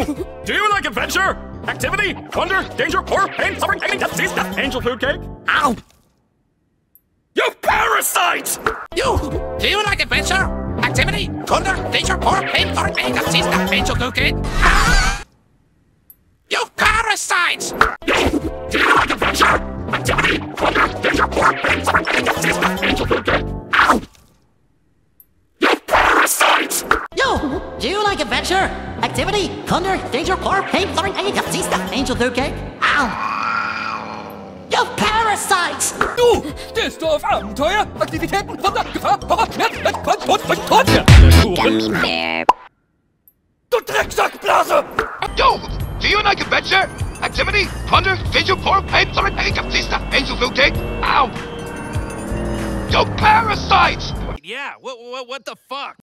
Do you like adventure, activity, wonder, danger, horror, pain, suffering, agony, death, disease, death, angel food cake? Ow! You parasite! Do you like adventure, activity, wonder, danger, horror, pain, suffering, agony, death, disease, death, angel food cake? You parasites! Do you like adventure, activity, wonder, danger, horror, pain, suffering, agony, death, disease, death, angel food cake? You parasite! Do you like adventure, activity, wonder, danger, horror, pain, suffering, agony, death, disease, death, angel food cake? You parasites! Det står for Abenteuer, Aktivitäten, Wunder, Gefahr, Horror, Schmerz, Quatsch, Tod. Gummy bear. Du Drecksackblase! Do you like adventure, activity, wonder, danger, horror, pain, suffering, agony, death, disease, death, angel food cake? You parasites! Yeah, what the fuck?